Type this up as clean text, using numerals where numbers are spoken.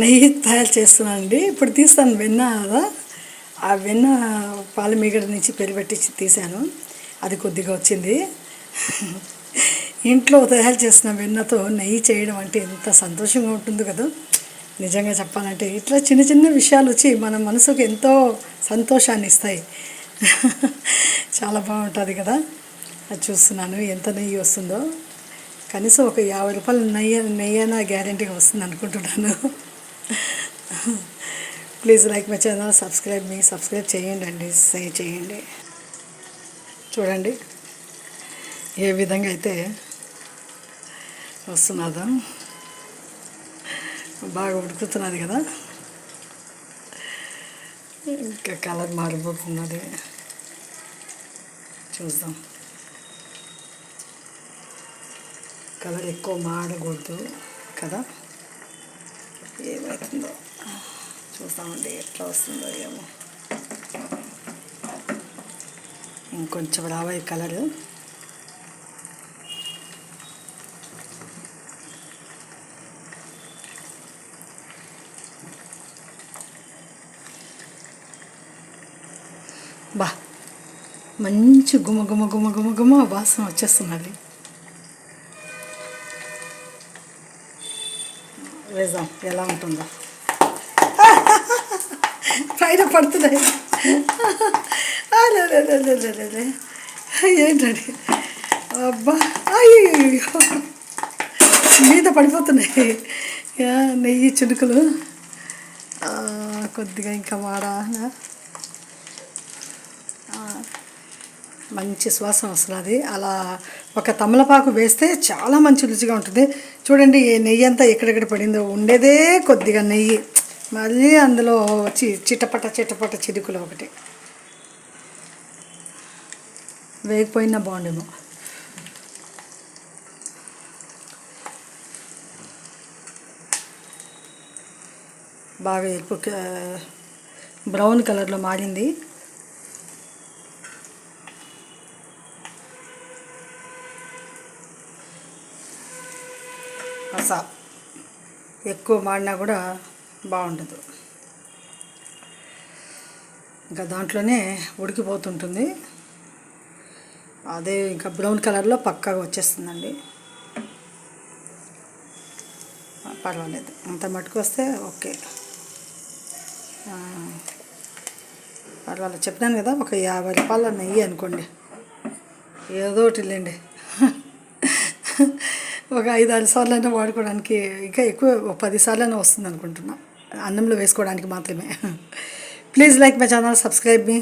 నెయ్యి తయారు చేస్తున్నానండి. ఇప్పుడు తీస్తాను వెన్న కదా, ఆ వెన్న పాల మీగడ నుంచి పెరిగట్టించి తీసాను. అది కొద్దిగా వచ్చింది. ఇంట్లో తయారు చేసిన వెన్నతో నెయ్యి చేయడం అంటే ఎంత సంతోషంగా ఉంటుందో కదా. నిజంగా చెప్పాలంటే ఇట్లా చిన్న చిన్న విషయాలు వచ్చి మన మనసుకు ఎంతో సంతోషాన్ని ఇస్తాయి. చాలా బాగుంటుంది కదా. అది చూస్తున్నాను ఎంత నెయ్యి వస్తుందో. కనీసం ఒక 50 రూపాయలు నెయ్యి గ్యారెంటీగా వస్తుంది అనుకుంటున్నాను. Please like my channel, subscribe చేయండి అండి, చేయండి. చూడండి ఏ విధంగా అయితే వస్తున్నదో, బాగా ఉడుకుతున్నది కదా. ఇంకా కలర్ మారిపోతున్నది, చూద్దాం. కలర్ ఎక్కువ మాడకూడదు కదా. ఏమవుతుందో చూస్తామండి, ఎట్లా వస్తుందో ఏమో. ఇంకొంచెం రావాలి కలరు. బా మంచి గుమ గుమ గుమ గుమ గుమ వాసన వచ్చేస్తున్నది. వేద్దాం ఎలా ఉంటుందో. పైన పడుతున్నాయి. ఏంటండి అబ్బా, అయ్యో మీద పడిపోతున్నాయి నెయ్యి చినుకులు. కొద్దిగా ఇంకా మాడా, మంచి సువాసన వస్తున్నది. అలా ఒక తమలపాకు వేస్తే చాలా మంచి రుచిగా ఉంటుంది. చూడండి ఈ నెయ్యి అంతా ఎక్కడెక్కడ పడిందో. ఉండేదే కొద్దిగా నెయ్యి, మళ్ళీ అందులో వచ్చి చిటపట చిరుకులు ఒకటి. వేగిపోయినా బాగుండేమో. బాగా ఎరుపు బ్రౌన్ కలర్లో మారింది. ఎక్కువ మాడినా కూడా బాగుండదు. ఇంకా దాంట్లోనే ఉడికిపోతుంటుంది. అదే ఇంకా బ్రౌన్ కలర్లో పక్కాగా వచ్చేస్తుందండి. పర్వాలేదు, అంత మటుకు వస్తే ఓకే. పర్వాలేదు, చెప్పినాను కదా, ఒక 50 రూపాయల నెయ్యి అనుకోండి, ఏదో ఒకటి లేండి. ఒక 5-6 సార్లైనా వాడుకోవడానికి, ఇంకా ఎక్కువ 10 సార్లైనా వస్తుంది అనుకుంటున్నా, అన్నంలో వేసుకోవడానికి మాత్రమే. Please like my channel, subscribe me.